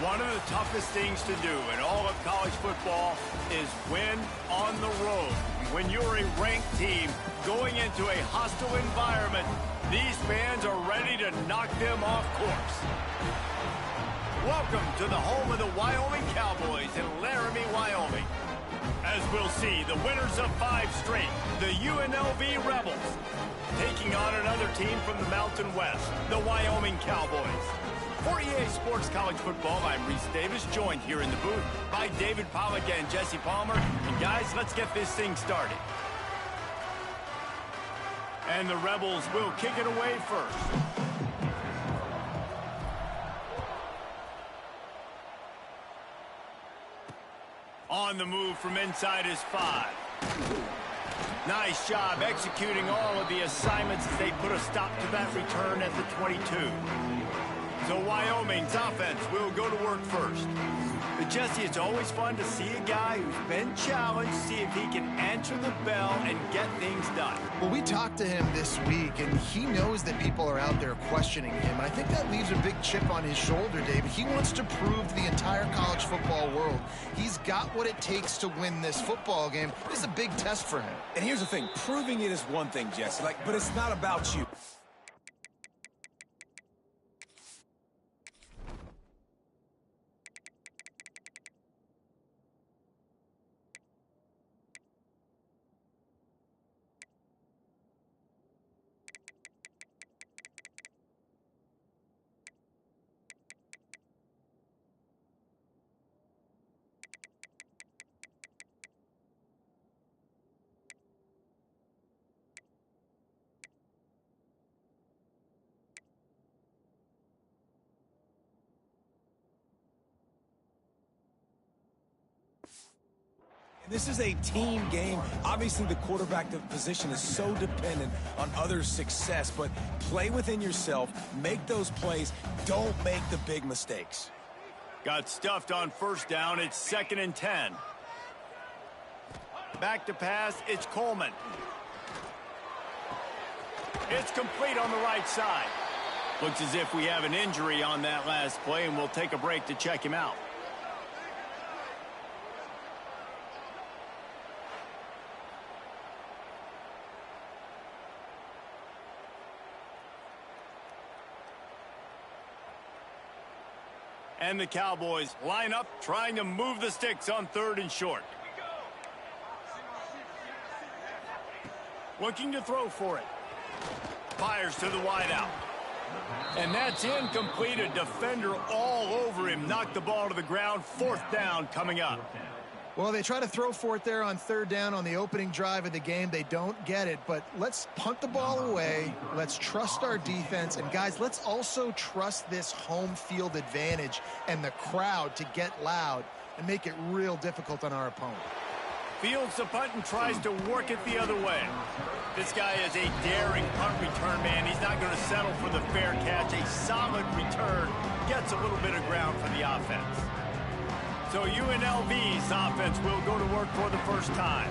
One of the toughest things to do in all of college football is win on the road. When you're a ranked team going into a hostile environment, these fans are ready to knock them off course. Welcome to the home of the Wyoming Cowboys in Laramie, Wyoming. As we'll see, the winners of 5 straight, the UNLV Rebels, taking on another team from the Mountain West, the Wyoming Cowboys. For EA Sports College Football, I'm Reese Davis, joined here in the booth by David Pollack and Jesse Palmer. And guys, let's get this thing started. And the Rebels will kick it away first. On the move from inside is 5. Nice job executing all of the assignments as they put a stop to that return at the 22. So Wyoming's offense will go to work first. But Jesse, it's always fun to see a guy who's been challenged, see if he can answer the bell and get things done. Well, we talked to him this week, and he knows that people are out there questioning him. And I think that leaves a big chip on his shoulder, David. He wants to prove to the entire college football world he's got what it takes to win this football game. This is a big test for him. And here's the thing, proving it is one thing, Jesse, but it's not about you. This is a team game. Obviously, the quarterback position is so dependent on others' success, but play within yourself, make those plays, don't make the big mistakes. Got stuffed on first down. It's 2nd and 10. Back to pass. It's Coleman. It's complete on the right side. Looks as if we have an injury on that last play, and we'll take a break to check him out. And the Cowboys line up, trying to move the sticks on 3rd and short. Looking to throw for it. Fires to the wideout. And that's incomplete. A defender all over him. Knocked the ball to the ground. 4th down coming up. Well, they try to throw for it there on 3rd down on the opening drive of the game. They don't get it, but let's punt the ball away. Let's trust our defense. And, guys, let's also trust this home field advantage and the crowd to get loud and make it real difficult on our opponent. Fields the punt and tries to work it the other way. This guy is a daring punt return man. He's not going to settle for the fair catch. A solid return gets a little bit of ground for the offense. So UNLV's offense will go to work for the first time.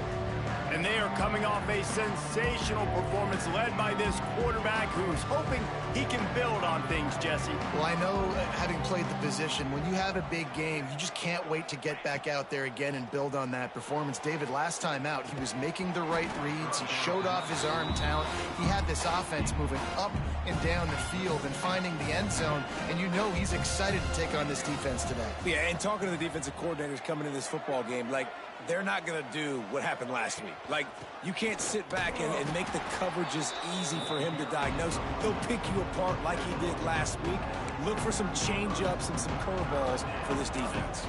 And they are coming off a sensational performance led by this quarterback who's hoping he can build on things, Jesse. Well, I know, having played the position, when you have a big game, you just can't wait to get back out there again and build on that performance. David, last time out, he was making the right reads. He showed off his arm talent. He had this offense moving up and down the field and finding the end zone, and you know he's excited to take on this defense today. Yeah, and talking to the defensive coordinators coming into this football game, like, they're not going to do what happened last week. Like, you can't sit back and make the coverages easy for him to diagnose. He'll pick you apart like he did last week. Look for some change-ups and some curveballs for this defense.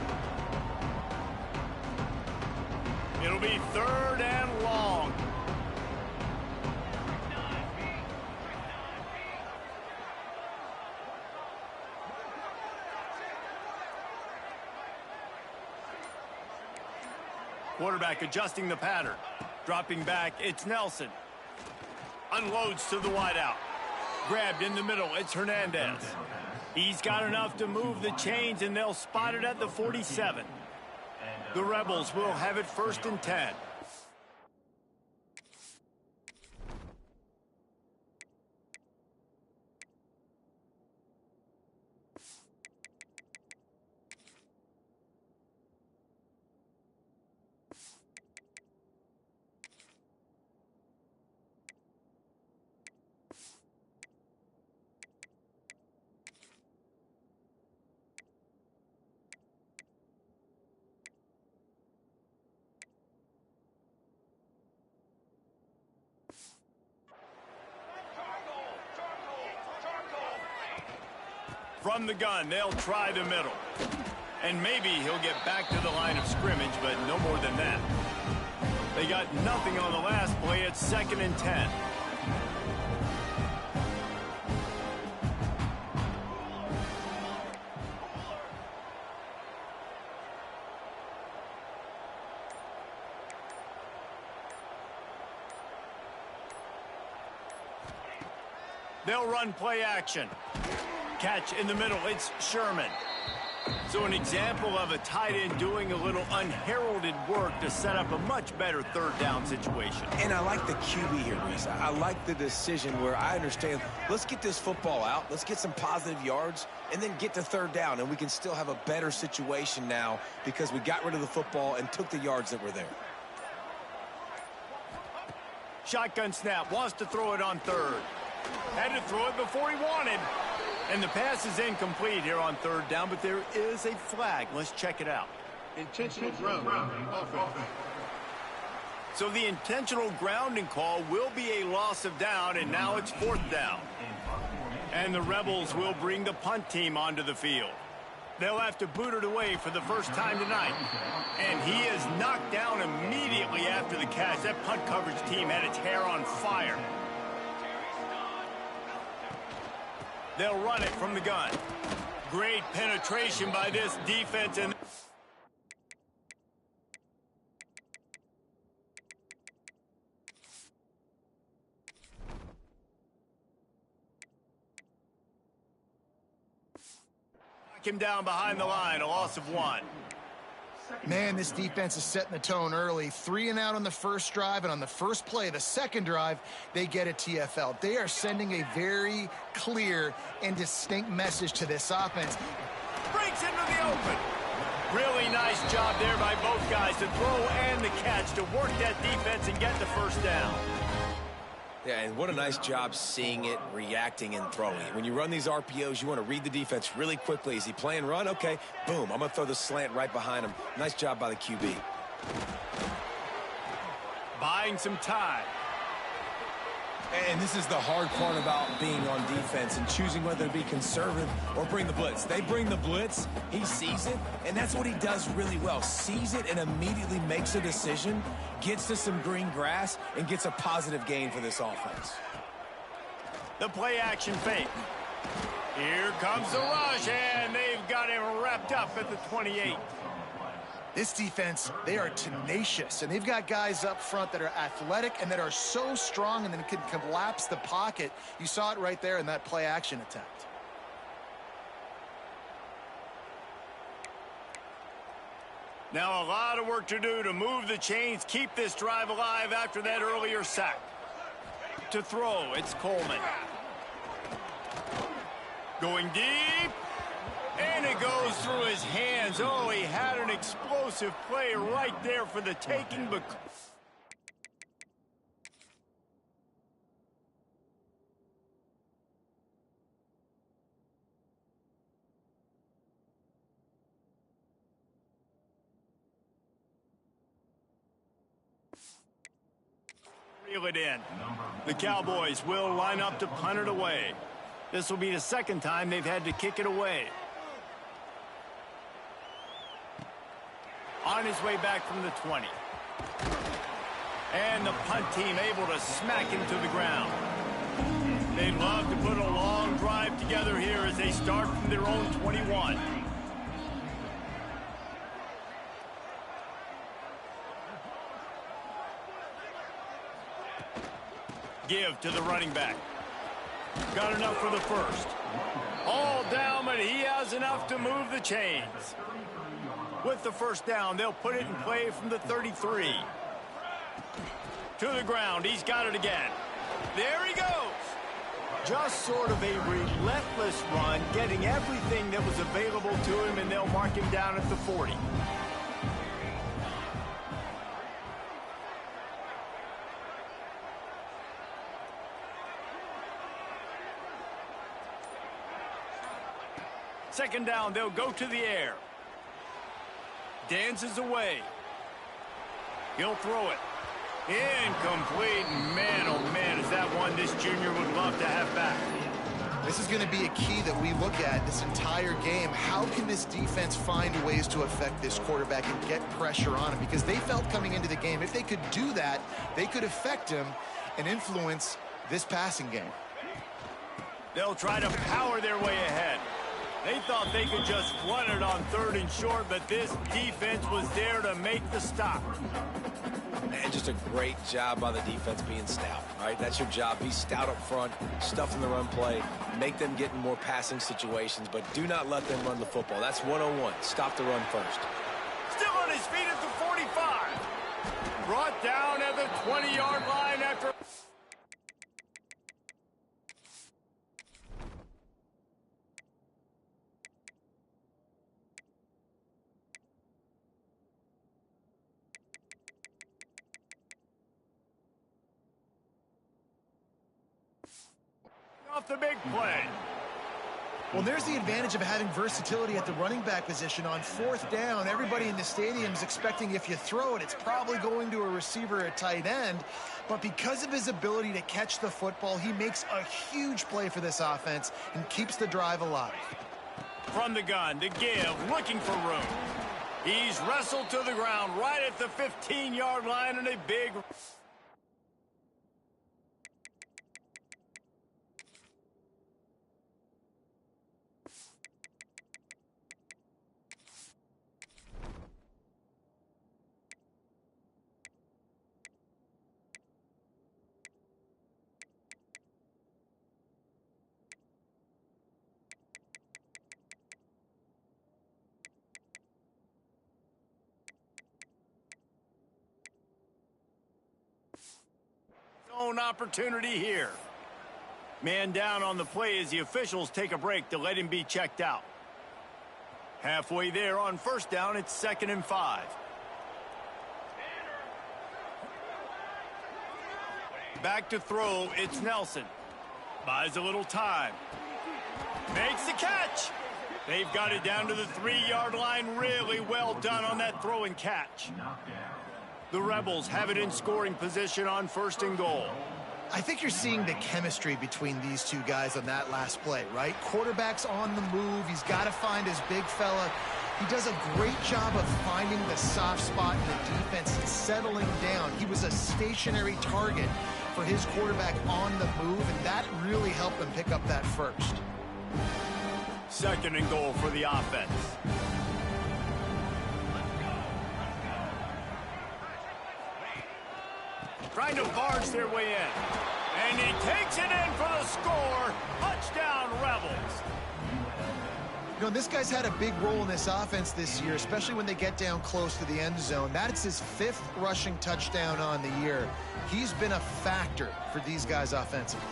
It'll be 3rd and long. Quarterback adjusting the pattern. Dropping back, it's Nelson. Unloads to the wideout. Grabbed in the middle, it's Hernandez. He's got enough to move the chains, and they'll spot it at the 47. The Rebels will have it 1st and 10. From the gun, they'll try the middle. And maybe he'll get back to the line of scrimmage, but no more than that. They got nothing on the last play. It's 2nd and 10. They'll run play action. Catch in the middle, it's Sherman. So an example of a tight end doing a little unheralded work to set up a much better 3rd down situation. And I like the QB here, Reese. I like the decision where I understand, let's get this football out, let's get some positive yards, and then get to 3rd down, and we can still have a better situation now because we got rid of the football and took the yards that were there. Shotgun snap, wants to throw it on 3rd. Had to throw it before he wanted. And the pass is incomplete here on 3rd down, but there is a flag. Let's check it out. Intentional grounding offense. So the intentional grounding call will be a loss of down, and now it's 4th down. And the Rebels will bring the punt team onto the field. They'll have to boot it away for the first time tonight. And he is knocked down immediately after the catch. That punt coverage team had its hair on fire. They'll run it from the gun. Great penetration by this defense. And knock him down behind the line, a loss of 1. Man, this defense is setting the tone early. 3 and out on the first drive, and on the first play, the second drive, they get a TFL. They are sending a very clear and distinct message to this offense. Breaks into the open. Really nice job there by both guys to throw and the catch to work that defense and get the 1st down. Yeah, and what a nice job seeing it, reacting, and throwing. When you run these RPOs, you want to read the defense really quickly. Is he playing run? Okay, boom, I'm going to throw the slant right behind him. Nice job by the QB. Buying some time. And this is the hard part about being on defense and choosing whether to be conservative or bring the blitz. They bring the blitz, he sees it, and that's what he does really well. Sees it and immediately makes a decision, gets to some green grass, and gets a positive gain for this offense. The play action fake. Here comes the rush, and they've got him wrapped up at the 28. This defense, they are tenacious, and they've got guys up front that are athletic and that are so strong and then can collapse the pocket. You saw it right there in that play action attempt. Now a lot of work to do to move the chains, keep this drive alive after that earlier sack. To throw, it's Coleman. Going deep. And it goes through his hands. Oh, he had an explosive play right there for the taking, but... reel it in. The Cowboys will line up to punt it away. This will be the second time they've had to kick it away. On his way back from the 20. And the punt team able to smack him to the ground. They'd love to put a long drive together here as they start from their own 21. Give to the running back. Got enough for the first. All down, but he has enough to move the chains. With the first down, they'll put it in play from the 33. To the ground, he's got it again. There he goes. Just sort of a relentless run, getting everything that was available to him, and they'll mark him down at the 40. Second down, they'll go to the air. Dances away. He'll throw it. Incomplete. Man, oh man, is that one this junior would love to have back. This is going to be a key that we look at this entire game. How can this defense find ways to affect this quarterback and get pressure on him? Because they felt coming into the game, if they could do that, they could affect him and influence this passing game. They'll try to power their way ahead. They thought they could just flood it on 3rd and short, but this defense was there to make the stop. And just a great job by the defense being stout, right? That's your job. Be stout up front, stuff in the run play, make them get in more passing situations, but do not let them run the football. That's 101. Stop the run first. Still on his feet at the 45. Brought down at the 20-yard line after... off the big play. Well, there's the advantage of having versatility at the running back position. On 4th down, everybody in the stadium is expecting if you throw it, it's probably going to a receiver at tight end. But because of his ability to catch the football, he makes a huge play for this offense and keeps the drive alive. From the gun, to give, looking for room. He's wrestled to the ground right at the 15-yard line and a big... own opportunity here. Man down on the play as the officials take a break to let him be checked out. Halfway there on 1st down, it's 2nd and 5. Back to throw, it's Nelson. Buys a little time. Makes the catch. They've got it down to the 3-yard line. Really well done on that throw and catch. The Rebels have it in scoring position on 1st and goal. I think you're seeing the chemistry between these two guys on that last play, right? Quarterback's on the move. He's got to find his big fella. He does a great job of finding the soft spot in the defense and settling down. He was a stationary target for his quarterback on the move, and that really helped them pick up that first. 2nd and goal for the offense. Trying to barge their way in. And he takes it in for the score. Touchdown, Rebels. You know, this guy's had a big role in this offense this year, especially when they get down close to the end zone. That's his 5th rushing touchdown on the year. He's been a factor for these guys offensively.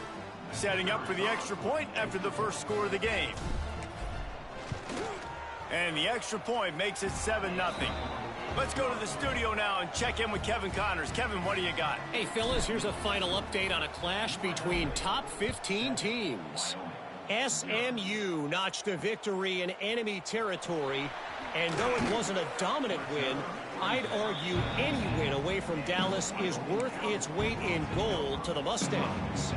Setting up for the extra point after the first score of the game. And the extra point makes it 7-0. Let's go to the studio now and check in with Kevin Connors. Kevin, what do you got? Hey, fellas, here's a final update on a clash between top 15 teams. SMU notched a victory in enemy territory, and though it wasn't a dominant win, I'd argue any win away from Dallas is worth its weight in gold to the Mustangs.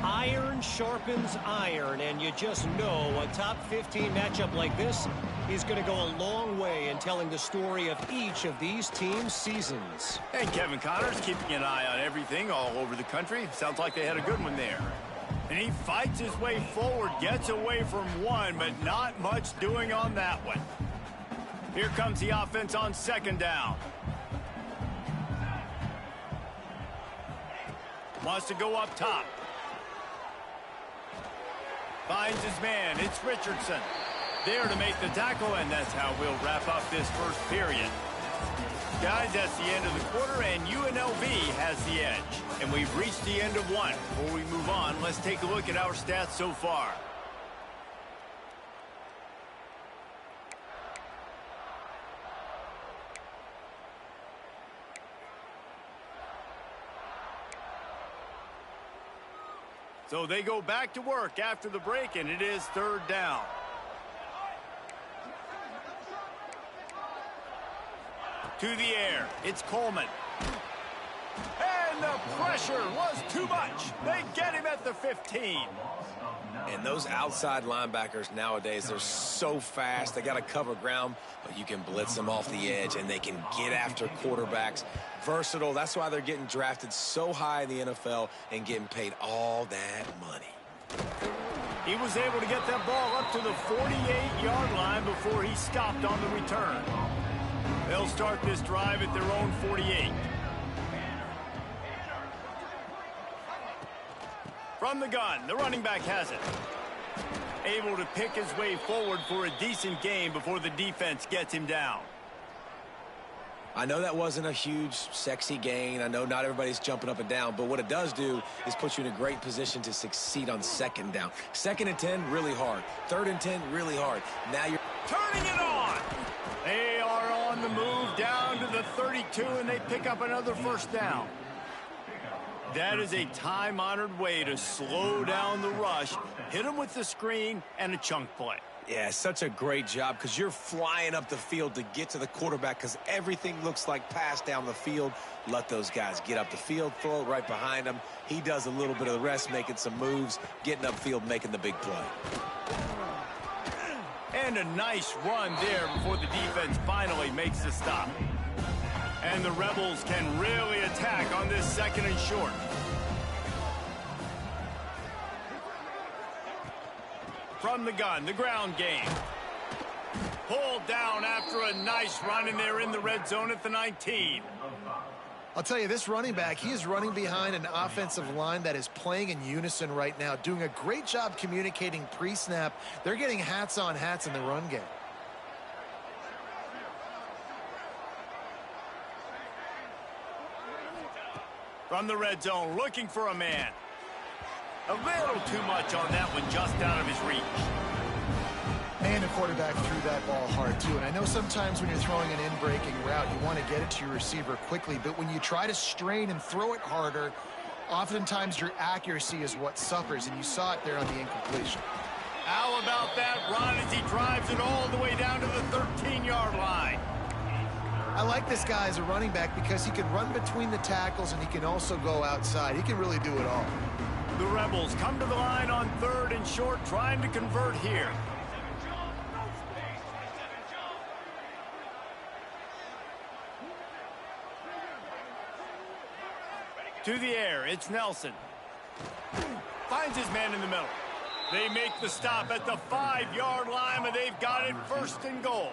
Iron sharpens iron, and you just know a top 15 matchup like this is going to go a long way in telling the story of each of these teams' seasons. And Kevin Connors keeping an eye on everything all over the country. Sounds like they had a good one there. And he fights his way forward, gets away from one, but not much doing on that one. Here comes the offense on 2nd down. Wants to go up top. Finds his man. It's Richardson. There to make the tackle, and that's how we'll wrap up this first period. Guys, that's the end of the quarter, and UNLV has the edge. And we've reached the end of one. Before we move on, let's take a look at our stats so far. So they go back to work after the break, and it is 3rd down. To the air, it's Coleman. And the pressure was too much. They get him at the 15. And those outside linebackers nowadays, they're so fast. They got to cover ground, but you can blitz them off the edge, and they can get after quarterbacks. Versatile. That's why they're getting drafted so high in the NFL and getting paid all that money. He was able to get that ball up to the 48-yard line before he stopped on the return. They'll start this drive at their own 48. From the gun, the running back has it. Able to pick his way forward for a decent gain before the defense gets him down. I know that wasn't a huge, sexy gain. I know not everybody's jumping up and down, but what it does do is put you in a great position to succeed on 2nd down. 2nd and 10, really hard. 3rd and 10, really hard. Now you're turning it on. They are on the move down to the 32, and they pick up another 1st down. That is a time-honored way to slow down the rush, hit them with the screen, and a chunk play. Yeah, such a great job because you're flying up the field to get to the quarterback because everything looks like pass down the field. Let those guys get up the field, throw it right behind him. He does a little bit of the rest, making some moves, getting upfield, making the big play. And a nice run there before the defense finally makes the stop. And the Rebels can really attack on this 2nd and short. From the gun, the ground game. Pulled down after a nice run, and they're in the red zone at the 19. I'll tell you, this running back, he is running behind an offensive line that is playing in unison right now, doing a great job communicating pre-snap. They're getting hats on hats in the run game. From the red zone, looking for a man. A little too much on that one, just out of his reach. And the quarterback threw that ball hard, too. And I know sometimes when you're throwing an in-breaking route, you want to get it to your receiver quickly. But when you try to strain and throw it harder, oftentimes your accuracy is what suffers. And you saw it there on the incompletion. How about that run as he drives it all the way down to the 13-yard line? I like this guy as a running back because he can run between the tackles and he can also go outside. He can really do it all. The Rebels come to the line on 3rd and short, trying to convert here. To the air, it's Nelson. Finds his man in the middle. They make the stop at the 5-yard line, and they've got it 1st and goal.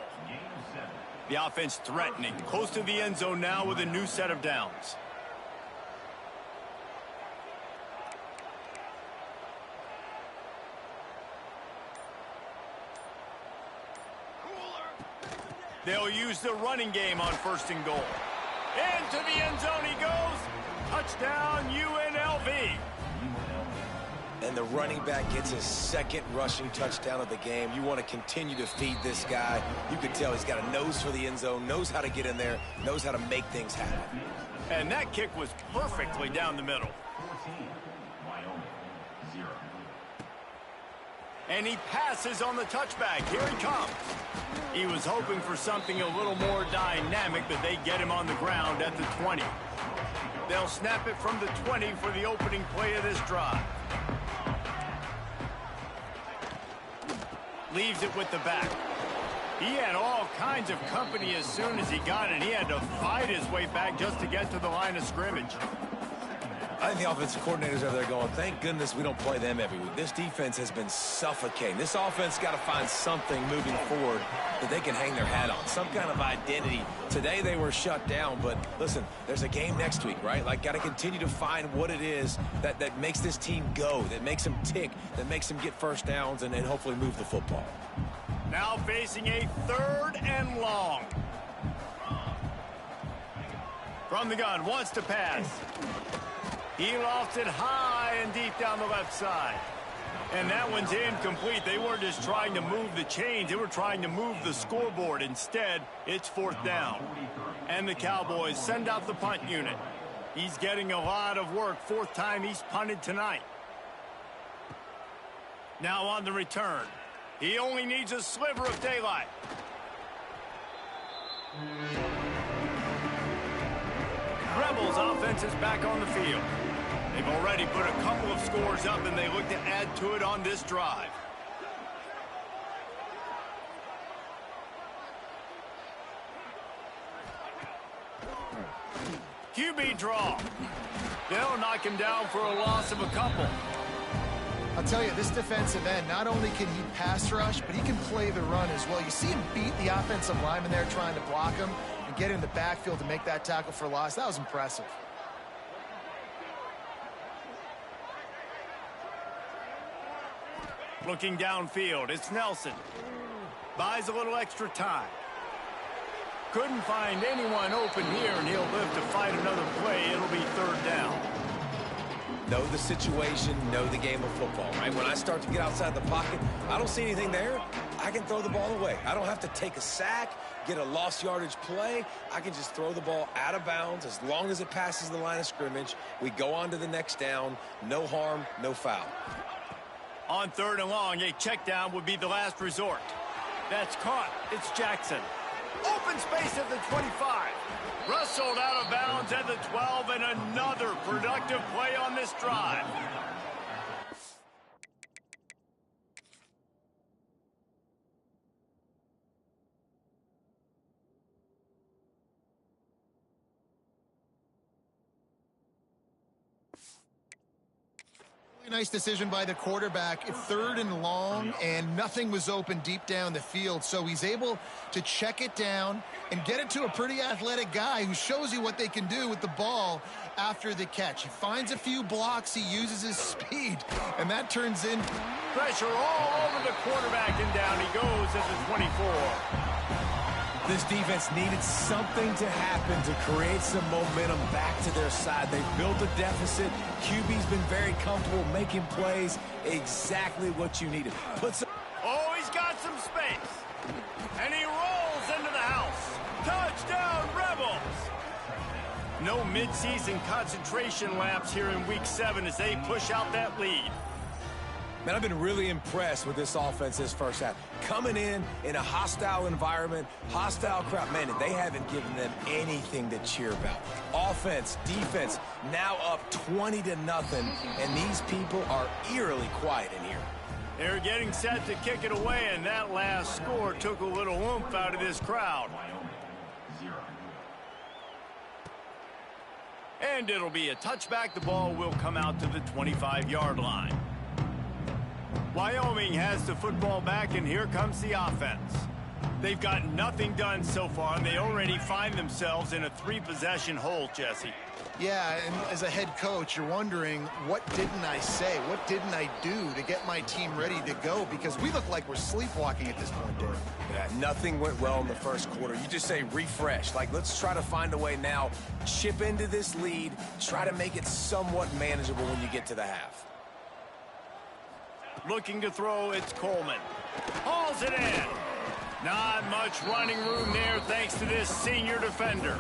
The offense threatening, close to the end zone now with a new set of downs. They'll use the running game on 1st and goal. Into the end zone he goes. Touchdown, UNLV. And the running back gets his 2nd rushing touchdown of the game. You want to continue to feed this guy. You can tell he's got a nose for the end zone, knows how to get in there, knows how to make things happen. And that kick was perfectly down the middle. And he passes on the touchback. Here he comes. He was hoping for something a little more dynamic, but they get him on the ground at the 20. They'll snap it from the 20 for the opening play of this drive. Leaves it with the back. He had all kinds of company as soon as he got it. He had to fight his way back just to get to the line of scrimmage. I think the offensive coordinators over there going, thank goodness we don't play them every week. This defense has been suffocating. This offense got to find something moving forward that they can hang their hat on, some kind of identity. Today they were shut down, but listen, there's a game next week, right? Like, got to continue to find what it is that makes this team go, that makes them tick, that makes them get first downs and hopefully move the football. Now facing a 3rd and long. From the gun, wants to pass. He lofts it high and deep down the left side. And that one's incomplete. They weren't just trying to move the chains. They were trying to move the scoreboard. Instead, it's 4th down. And the Cowboys send out the punt unit. He's getting a lot of work. 4th time he's punted tonight. Now on the return. He only needs a sliver of daylight. Rebels offense is back on the field. They've already put a couple of scores up, and they look to add to it on this drive. QB draw. They'll knock him down for a loss of a couple. I'll tell you, this defensive end, not only can he pass rush, but he can play the run as well. You see him beat the offensive lineman there trying to block him and get in the backfield to make that tackle for loss. That was impressive. Looking downfield, it's Nelson. Buys a little extra time. Couldn't find anyone open here, and he'll live to fight another play. It'll be 3rd down. Know the situation, know the game of football, right? When I start to get outside the pocket, I don't see anything there, I can throw the ball away. I don't have to take a sack, get a lost yardage play. I can just throw the ball out of bounds as long as it passes the line of scrimmage. We go on to the next down. No harm, no foul. On 3rd and long, a check down would be the last resort. That's caught. It's Jackson. Open space at the 25. Rustled out of bounds at the 12, and another productive play on this drive. Nice decision by the quarterback. 3rd and long, and nothing was open deep down the field, so he's able to check it down and get it to a pretty athletic guy who shows you what they can do with the ball after the catch. He finds a few blocks, he uses his speed, and that turns in pressure all over the quarterback, and down he goes at the 24. This defense needed something to happen to create some momentum back to their side. They've built a deficit. QB's been very comfortable making plays. Exactly what you needed. Oh, he's got some space. And he rolls into the house. Touchdown, Rebels! No midseason concentration laps here in Week 7 as they push out that lead. Man, I've been really impressed with this offense this first half. Coming in a hostile environment, hostile crowd, man, they haven't given them anything to cheer about. Offense, defense, now up 20-0, and these people are eerily quiet in here. They're getting set to kick it away, and that last score took a little oomph out of this crowd. And it'll be a touchback. The ball will come out to the 25-yard line. Wyoming has the football back, and here comes the offense. They've got nothing done so far, and they already find themselves in a 3-possession hole, Jesse. Yeah, and as a head coach, you're wondering, what didn't I say? What didn't I do to get my team ready to go? Because we look like we're sleepwalking at this point, Dave. Yeah, nothing went well in the first quarter. You just say refresh. Like, let's try to find a way now. Chip into this lead. Try to make it somewhat manageable when you get to the half. Looking to throw, it's Coleman. Hauls it in. Not much running room there thanks to this senior defender.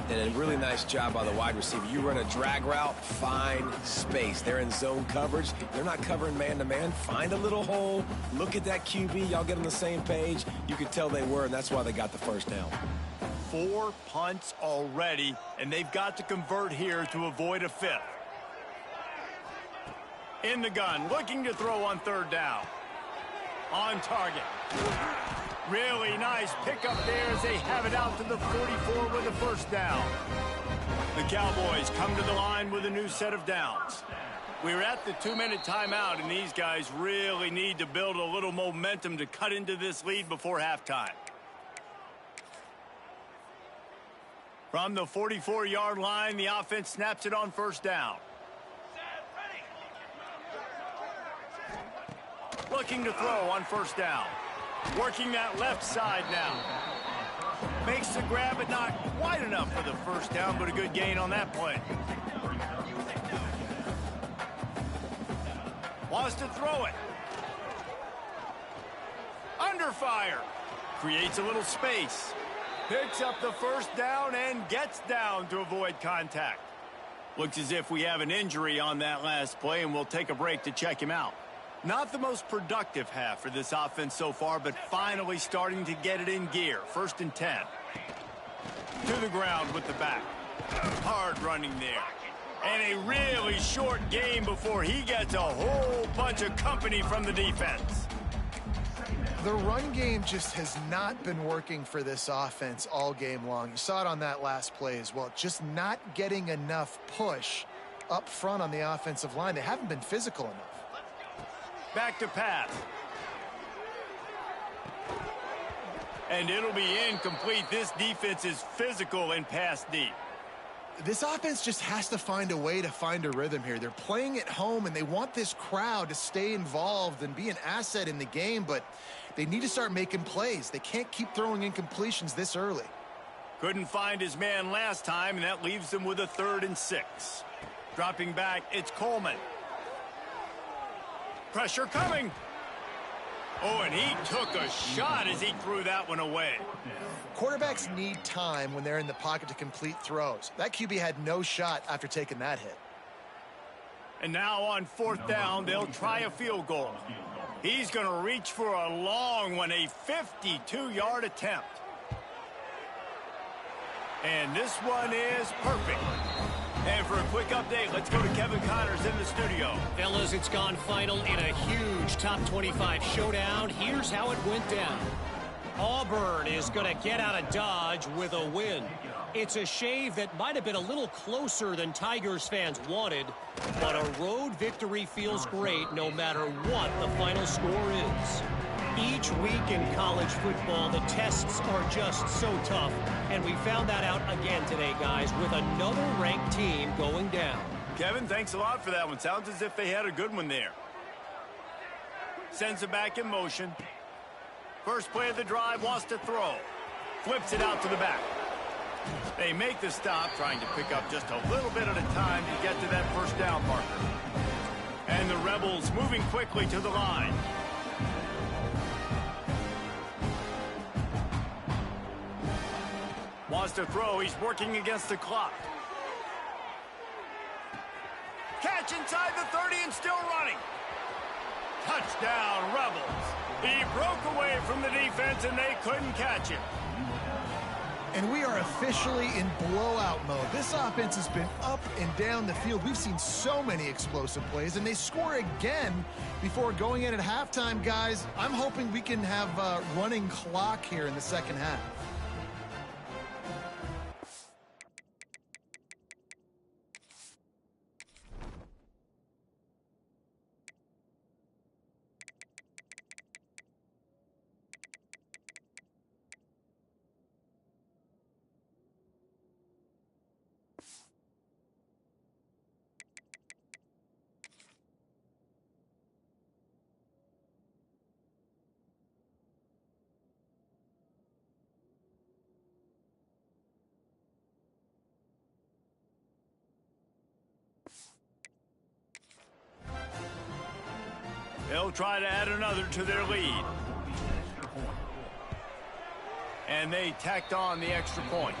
And a really nice job by the wide receiver. You run a drag route, find space. They're in zone coverage. They're not covering man-to-man. Find a little hole. Look at that QB. Y'all get on the same page. You could tell they were, and that's why they got the first down. 4 punts already, and they've got to convert here to avoid a 5th. In the gun, looking to throw on 3rd down. On target. Really nice pickup there as they have it out to the 44 with a first down. The Cowboys come to the line with a new set of downs. We're at the 2-minute timeout, and these guys really need to build a little momentum to cut into this lead before halftime. From the 44-yard line, the offense snaps it on 1st down. Looking to throw on 1st down. Working that left side now. Makes the grab, but not quite enough for the first down, but a good gain on that play. Wants to throw it. Under fire. Creates a little space. Picks up the first down and gets down to avoid contact. Looks as if we have an injury on that last play, and we'll take a break to check him out. Not the most productive half for this offense so far, but finally starting to get it in gear. 1st and 10. To the ground with the back. Hard running there. And a really short game before he gets a whole bunch of company from the defense. The run game just has not been working for this offense all game long. You saw it on that last play as well. Just not getting enough push up front on the offensive line. They haven't been physical enough. Back to pass. And it'll be incomplete. This defense is physical and pass deep. This offense just has to find a way to find a rhythm here. They're playing at home, and they want this crowd to stay involved and be an asset in the game, but they need to start making plays. They can't keep throwing incompletions this early. Couldn't find his man last time, and that leaves them with a 3rd and 6. Dropping back, it's Coleman. Pressure coming. Oh, and he took a shot as he threw that one away. Quarterbacks need time when they're in the pocket to complete throws. That QB had no shot after taking that hit. And now on 4th down, they'll try a field goal. He's going to reach for a long one, a 52-yard attempt. And this one is perfect. And for a quick update, let's go to Kevin Connors in the studio. Fellas, it's gone final in a huge top 25 showdown. Here's how it went down. Auburn is going to get out of Dodge with a win. It's a shave that might have been a little closer than Tigers fans wanted, but a road victory feels great no matter what the final score is. Each week in college football, the tests are just so tough, and we found that out again today, guys, with another ranked team going down. Kevin, thanks a lot for that one. Sounds as if they had a good one there. Sends it back in motion. First play of the drive, wants to throw. Flips it out to the back. They make the stop, trying to pick up just a little bit at a time to get to that first down marker. And the Rebels moving quickly to the line. Wants to throw. He's working against the clock. Catch inside the 30 and still running. Touchdown, Rebels. He broke away from the defense and they couldn't catch him. And we are officially in blowout mode. This offense has been up and down the field. We've seen so many explosive plays, and they score again before going in at halftime, guys. I'm hoping we can have a running clock here in the second half. They'll try to add another to their lead. And they tacked on the extra point.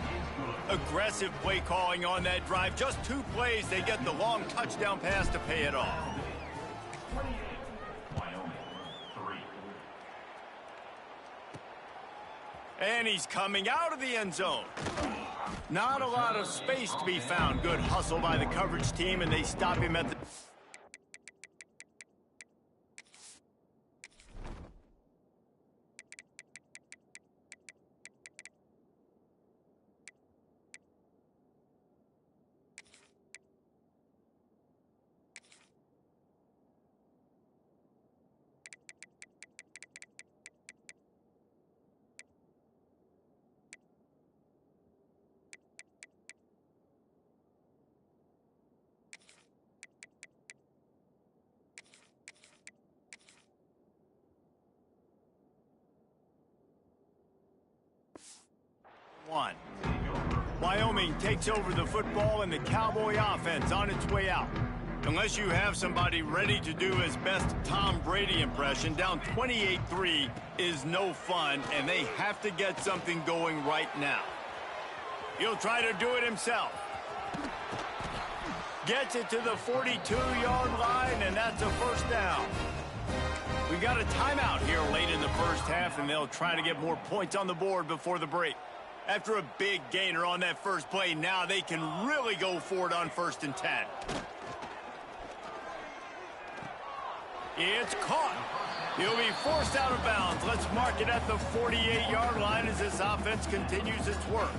Aggressive play calling on that drive. Just 2 plays, they get the long touchdown pass to pay it off. And he's coming out of the end zone. Not a lot of space to be found. Good hustle by the coverage team, and they stop him at the... One. Wyoming takes over the football and the Cowboy offense on its way out. Unless you have somebody ready to do his best Tom Brady impression, down 28-3 is no fun, and they have to get something going right now. He'll try to do it himself. Gets it to the 42-yard line, and that's a first down. We got a timeout here late in the first half, and they'll try to get more points on the board before the break. After a big gainer on that first play, now they can really go for it on 1st and 10. It's caught. He'll be forced out of bounds. Let's mark it at the 48-yard line as this offense continues its work.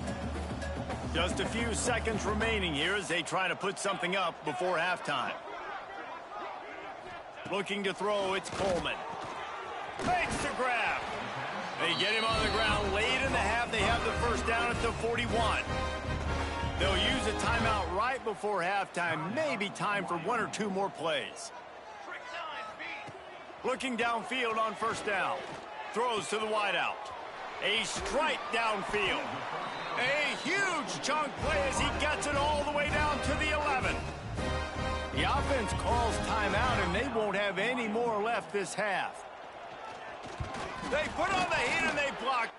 Just a few seconds remaining here as they try to put something up before halftime. Looking to throw, it's Coleman. Makes the grab. They get him on the ground late in the half. They have the first down at the 41. They'll use a timeout right before halftime. Maybe time for 1 or 2 more plays. Looking downfield on first down. Throws to the wideout. A strike downfield. A huge chunk play as he gets it all the way down to the 11. The offense calls timeout, and they won't have any more left this half. They put on the heat and they block.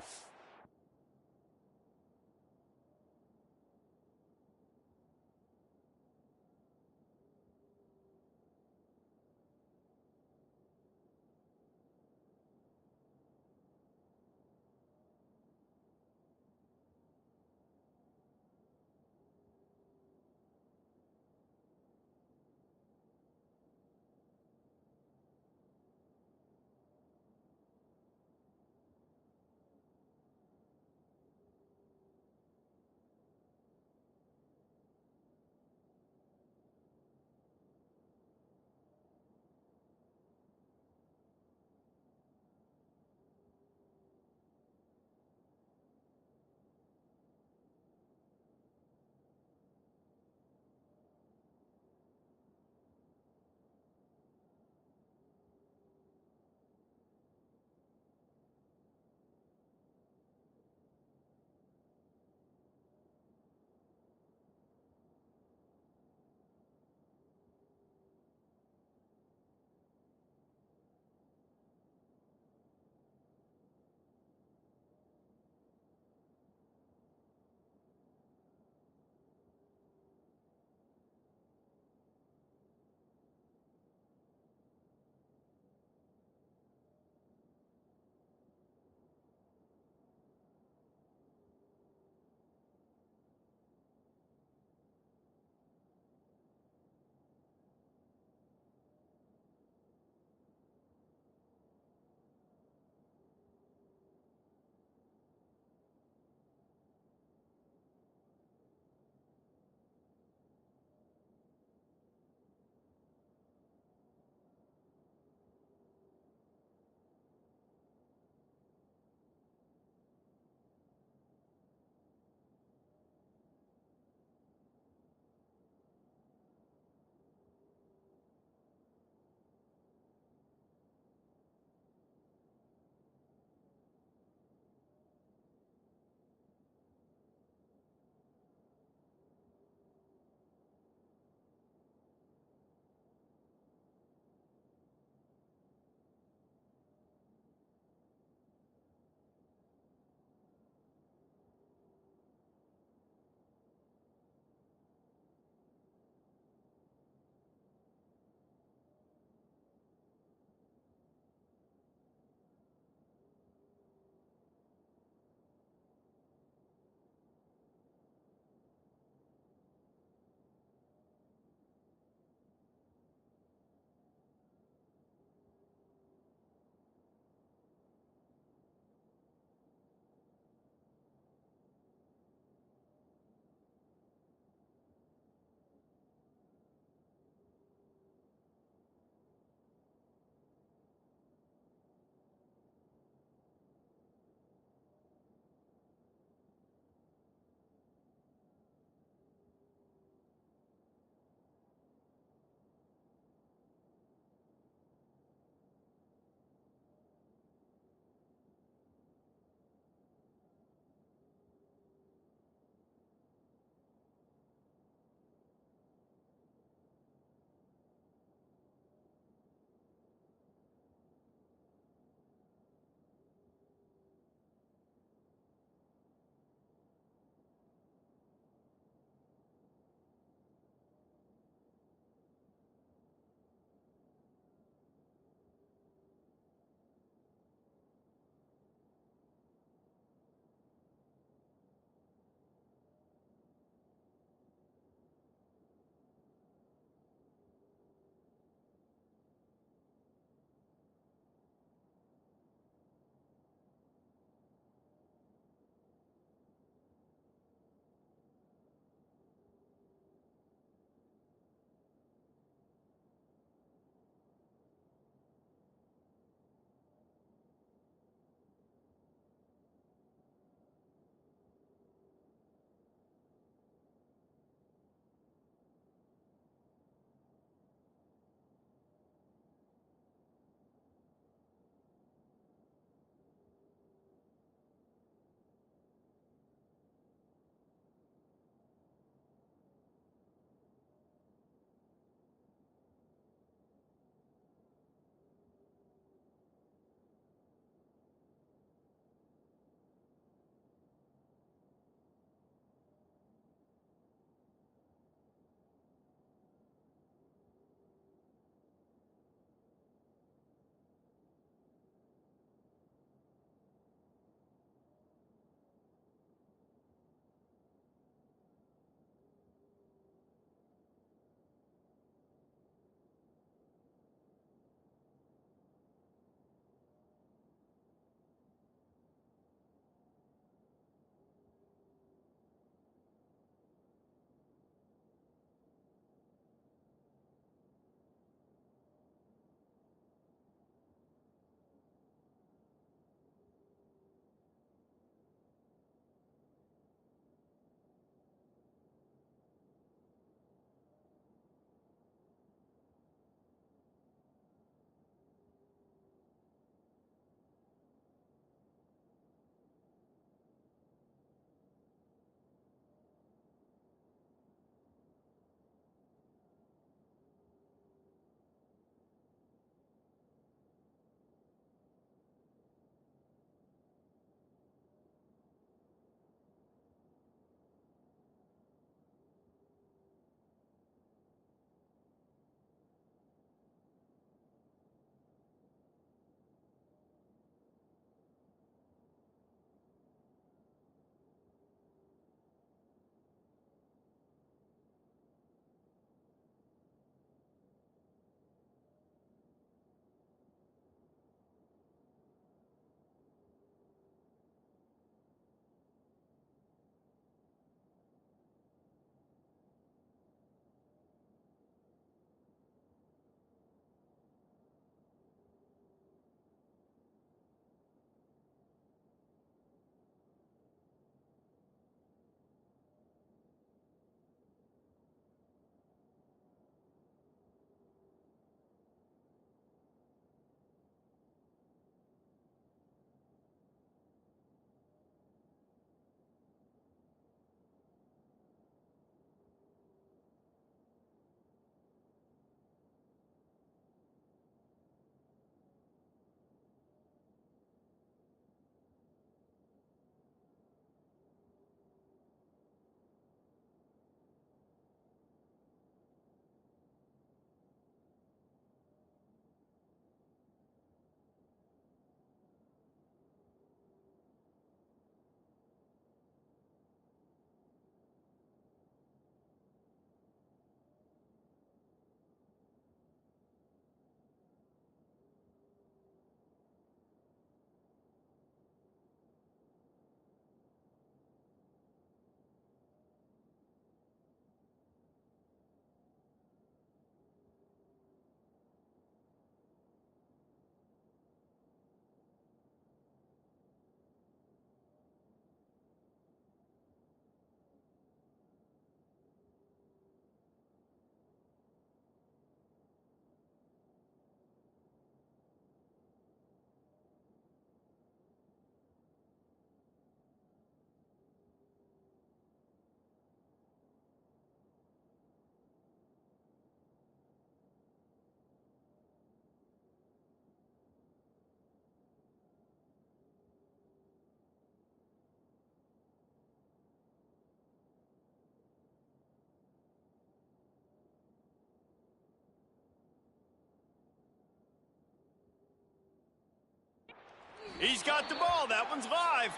He's got the ball. That one's live.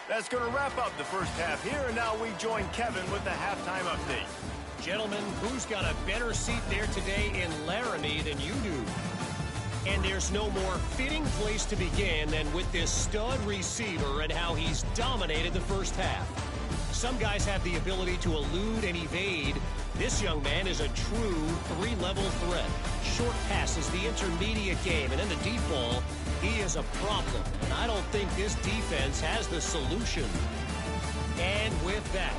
That's going to wrap up the first half here, and now we join Kevin with the halftime update. Gentlemen, who's got a better seat there today in Laramie than you do? And there's no more fitting place to begin than with this stud receiver and how he's dominated the first half. Some guys have the ability to elude and evade. This young man is a true three-level threat. Short passes, the intermediate game, and in the deep ball, he is a problem. And I don't think this defense has the solution. And with that,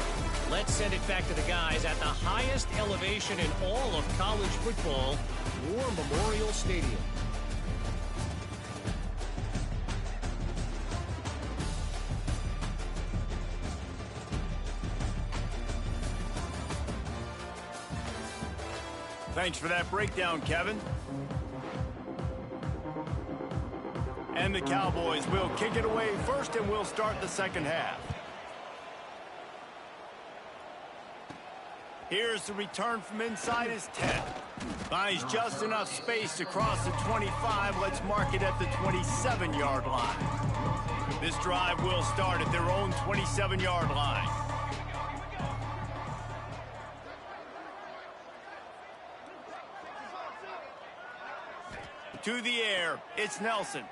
let's send it back to the guys at the highest elevation in all of college football, War Memorial Stadium. Thanks for that breakdown, Kevin. And the Cowboys will kick it away first, and we'll start the second half. Here's the return from inside his 10. Finds just enough space to cross the 25. Let's mark it at the 27-yard line. This drive will start at their own 27-yard line. To the air, it's Nelson.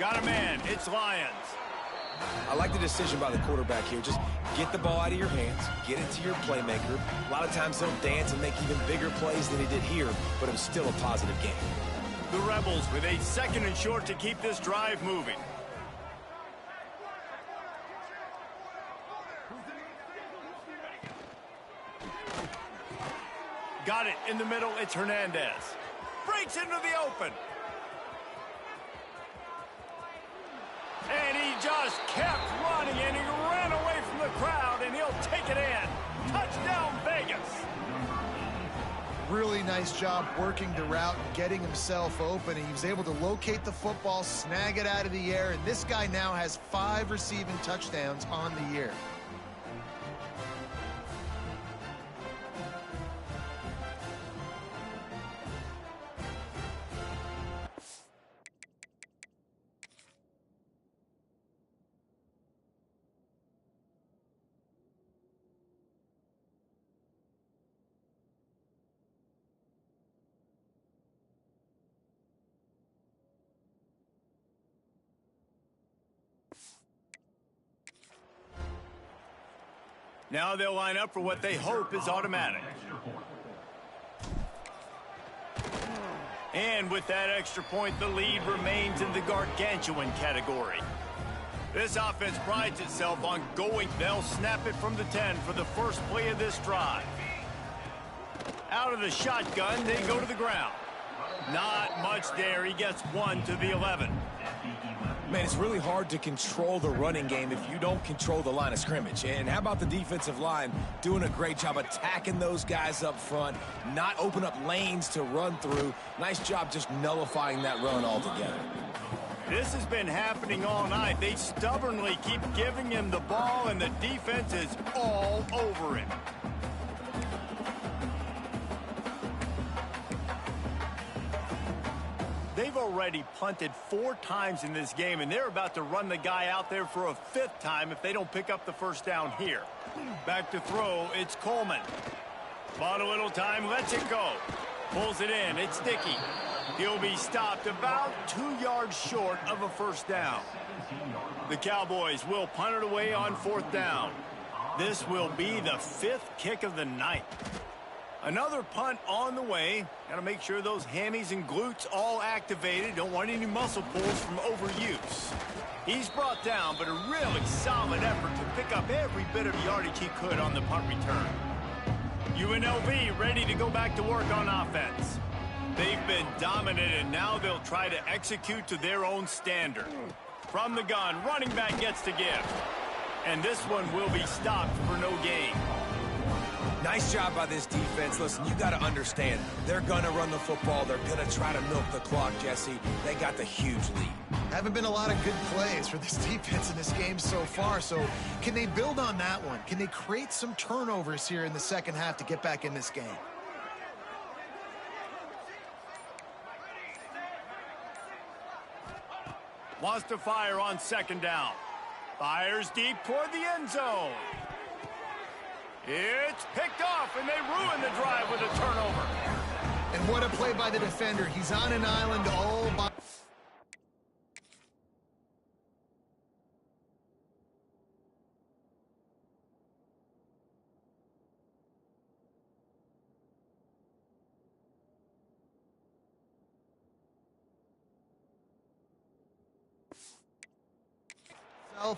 Got a man, it's Lyons. I like the decision by the quarterback here. Just get the ball out of your hands, get it to your playmaker. A lot of times he'll dance and make even bigger plays than he did here, but it was still a positive game. The Rebels with a second and short to keep this drive moving. Got it in the middle, it's Hernandez. Breaks into the open. And he just kept running, and he ran away from the crowd, and he'll take it in. Touchdown, Vegas. Really nice job working the route and getting himself open. He was able to locate the football, snag it out of the air, and this guy now has 5 receiving touchdowns on the year. Now they'll line up for what they hope is automatic. And with that extra point, the lead remains in the gargantuan category. This offense prides itself on going. They'll snap it from the 10 for the first play of this drive. Out of the shotgun, they go to the ground. Not much there. He gets 1 to the 11. Man, it's really hard to control the running game if you don't control the line of scrimmage. And how about the defensive line doing a great job attacking those guys up front, not open up lanes to run through. Nice job just nullifying that run altogether. This has been happening all night. They stubbornly keep giving him the ball, and the defense is all over him. They've already punted 4 times in this game, and they're about to run the guy out there for a 5th time if they don't pick up the first down here. Back to throw, it's Coleman. Bought a little time, lets it go. Pulls it in, it's Dickey. He'll be stopped about 2 yards short of a first down. The Cowboys will punt it away on 4th down. This will be the 5th kick of the night. Another punt on the way. Got to make sure those hammies and glutes all activated. Don't want any muscle pulls from overuse. He's brought down, but a really solid effort to pick up every bit of yardage he could on the punt return. UNLV ready to go back to work on offense. They've been dominant, and now they'll try to execute to their own standard. From the gun, running back gets to give. And this one will be stopped for no gain. Nice job by this defense. Listen, you got to understand, they're going to run the football. They're going to try to milk the clock, Jesse. They got the huge lead. Haven't been a lot of good plays for this defense in this game so far, so can they build on that one? Can they create some turnovers here in the second half to get back in this game? Wants to fire on second down. Fires deep toward the end zone. It's picked off, and they ruin the drive with a turnover. And what a play by the defender. He's on an island all by...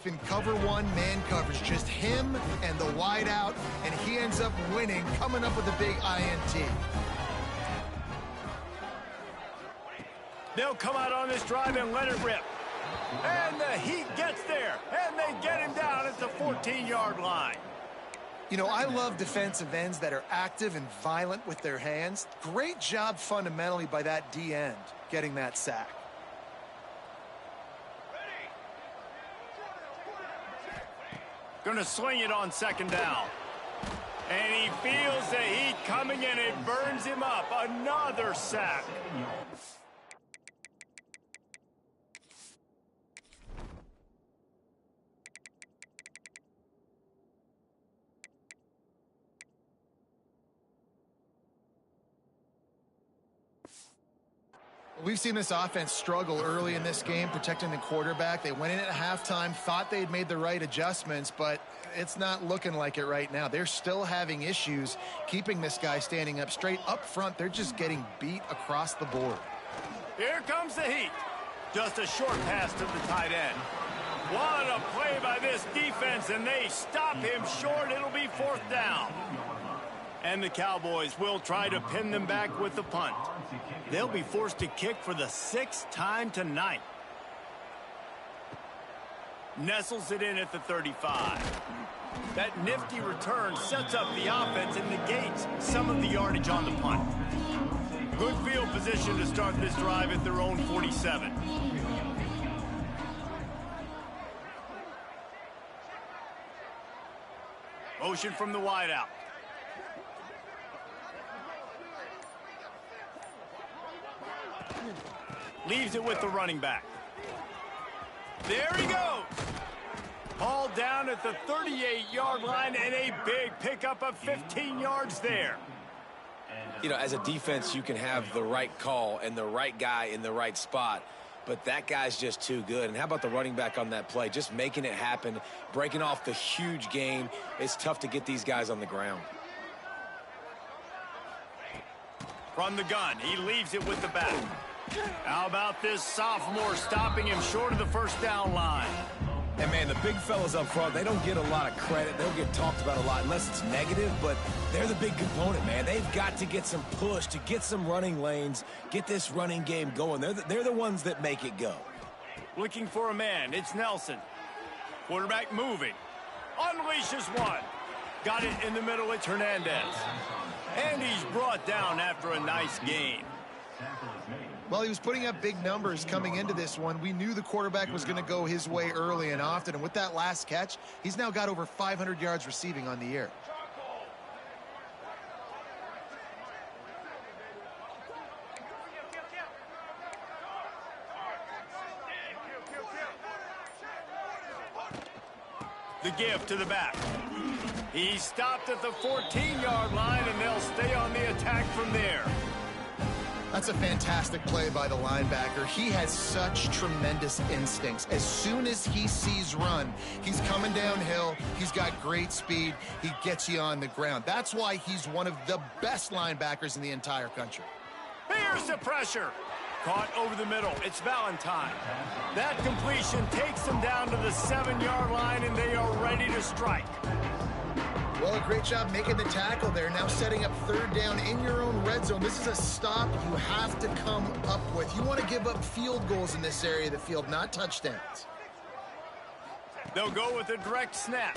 in cover one, man coverage, just him and the wide out, and he ends up winning, coming up with a big INT. They'll come out on this drive and let it rip. And the Heat gets there, and they get him down at the 14-yard line. You know, I love defensive ends that are active and violent with their hands. Great job fundamentally by that D end getting that sack. Going to swing it on second down. And he feels the heat coming in. It burns him up. Another sack. We've seen this offense struggle early in this game, protecting the quarterback. They went in at halftime, thought they'd made the right adjustments, but it's not looking like it right now. They're still having issues keeping this guy standing up straight. Up front, they're just getting beat across the board. Here comes the Heat. Just a short pass to the tight end. What a play by this defense, and they stop him short. It'll be fourth down. And the Cowboys will try to pin them back with the punt. They'll be forced to kick for the 6th time tonight. Nestles it in at the 35. That nifty return sets up the offense and negates some of the yardage on the punt. Good field position to start this drive at their own 47. Motion from the wideout. Leaves it with the running back. There he goes. Hauled down at the 38-yard line, and a big pickup of 15 yards there. You know, as a defense, you can have the right call and the right guy in the right spot, but that guy's just too good. And how about the running back on that play? Just making it happen, breaking off the huge gain. It's tough to get these guys on the ground. From the gun, he leaves it with the back. How about this sophomore stopping him short of the first down line? And, man, the big fellas up front, they don't get a lot of credit. They'll get talked about a lot unless it's negative, but they're the big component, man. They've got to get some push, to get some running lanes, get this running game going. They're the ones that make it go. Looking for a man. It's Nelson. Quarterback moving. Unleashes one. Got it in the middle. It's Hernandez. And he's brought down after a nice gain. Well, he was putting up big numbers coming into this one. We knew the quarterback was going to go his way early and often. And with that last catch, he's now got over 500 yards receiving on the year. The give to the back. He stopped at the 14-yard line, and they'll stay on the attack from there. That's a fantastic play by the linebacker. He has such tremendous instincts. As soon as he sees run, he's coming downhill. He's got great speed. He gets you on the ground. That's why he's one of the best linebackers in the entire country. Here's the pressure. Caught over the middle. It's Valentine. That completion takes them down to the 7-yard line, and they are ready to strike. Well, a great job making the tackle there. Now setting up third down in your own red zone. This is a stop you have to come up with. You want to give up field goals in this area of the field, not touchdowns. They'll go with a direct snap.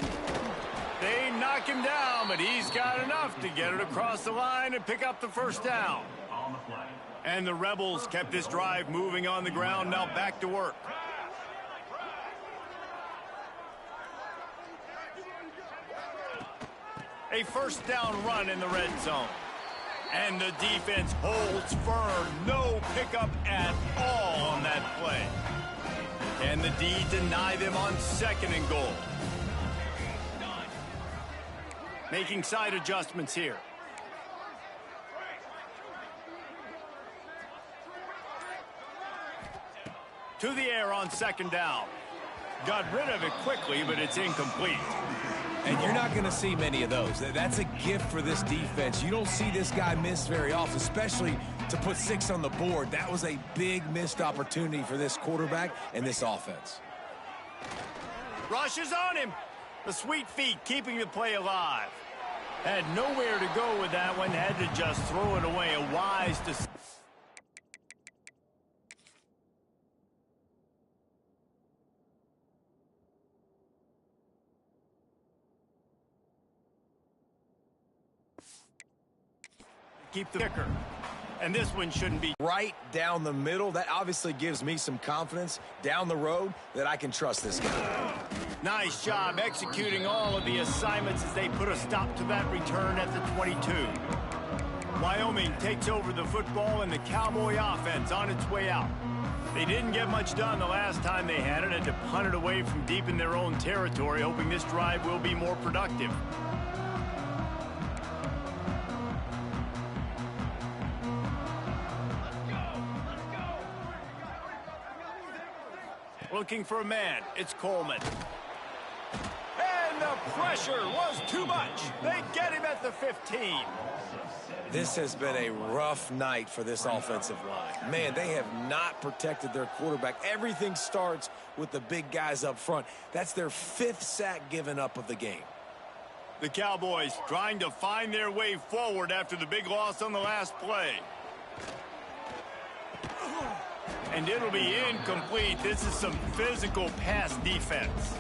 They knock him down, but he's got enough to get it across the line and pick up the first down. And the Rebels kept this drive moving on the ground. Now back to work. A first down run in the red zone. And the defense holds firm. No pickup at all on that play. And the D deny them on 2nd and goal. Making side adjustments here. To the air on 2nd down. Got rid of it quickly, but it's incomplete. And you're not going to see many of those. That's a gift for this defense. You don't see this guy miss very often, especially to put 6 on the board. That was a big missed opportunity for this quarterback and this offense. Rushes on him. The sweet feet keeping the play alive. Had nowhere to go with that one. Had to just throw it away. A wise decision. Keep the kicker. And this one shouldn't be right down the middle. That obviously gives me some confidence down the road that I can trust this guy. Nice job executing all of the assignments as they put a stop to that return at the 22. Wyoming takes over the football and the Cowboy offense on its way out. They didn't get much done the last time they had it, and to punt it away from deep in their own territory, hoping this drive will be more productive. Looking for a man. It's Coleman. And the pressure was too much. They get him at the 15. This has been a rough night for this offensive line. Man, they have not protected their quarterback. Everything starts with the big guys up front. That's their 5th sack given up of the game. The Cowboys trying to find their way forward after the big loss on the last play. And it'll be incomplete. This is some physical pass defense.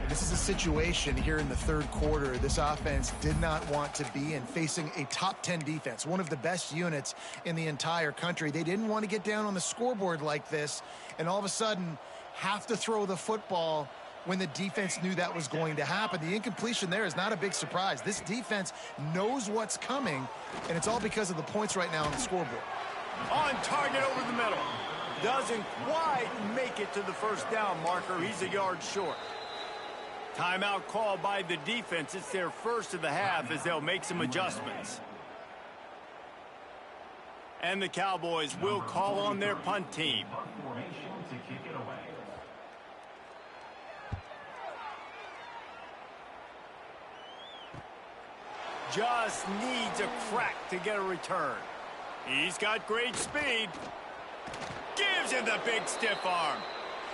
This is a situation here in the 3rd quarter this offense did not want to be in, facing a top 10 defense, one of the best units in the entire country. They didn't want to get down on the scoreboard like this and all of a sudden have to throw the football when the defense knew that was going to happen. The incompletion there is not a big surprise. This defense knows what's coming, and it's all because of the points right now on the scoreboard. On target over the middle. Doesn't quite make it to the 1st down marker. He's a yard short. Timeout called by the defense. It's their 1st of the half as they'll make some adjustments. And the Cowboys will call on their punt team. Just needs a crack to get a return. He's got great speed. Gives him the big stiff arm.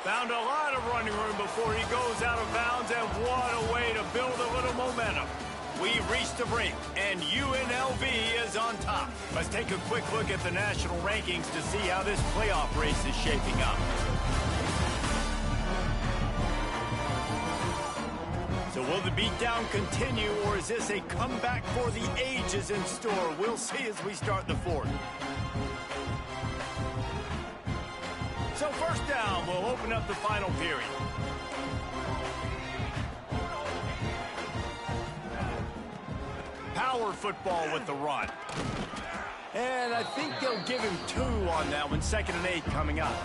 Found a lot of running room before he goes out of bounds, and what a way to build a little momentum. We've reached the break, and UNLV is on top. Let's take a quick look at the national rankings to see how this playoff race is shaping up. So will the beatdown continue, or is this a comeback for the ages in store? We'll see as we start the 4th. So 1st down, we'll open up the final period. Power football with the run. And I think they'll give him 2 on that one. 2nd and 8 coming up.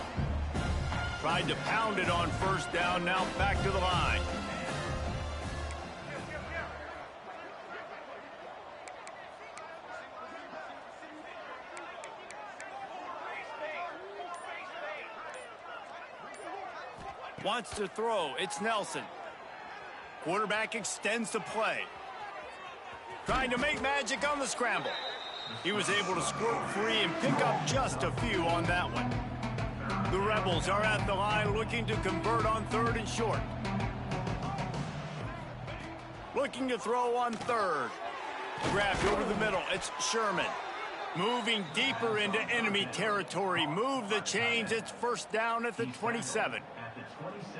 Tried to pound it on 1st down, now back to the line. Wants to throw. It's Nelson. Quarterback extends the play. Trying to make magic on the scramble. He was able to squirt free and pick up just a few on that one. The Rebels are at the line looking to convert on 3rd and short. Looking to throw on 3rd. Grabbed over the middle. It's Sherman. Moving deeper into enemy territory. Move the chains. It's 1st down at the 27.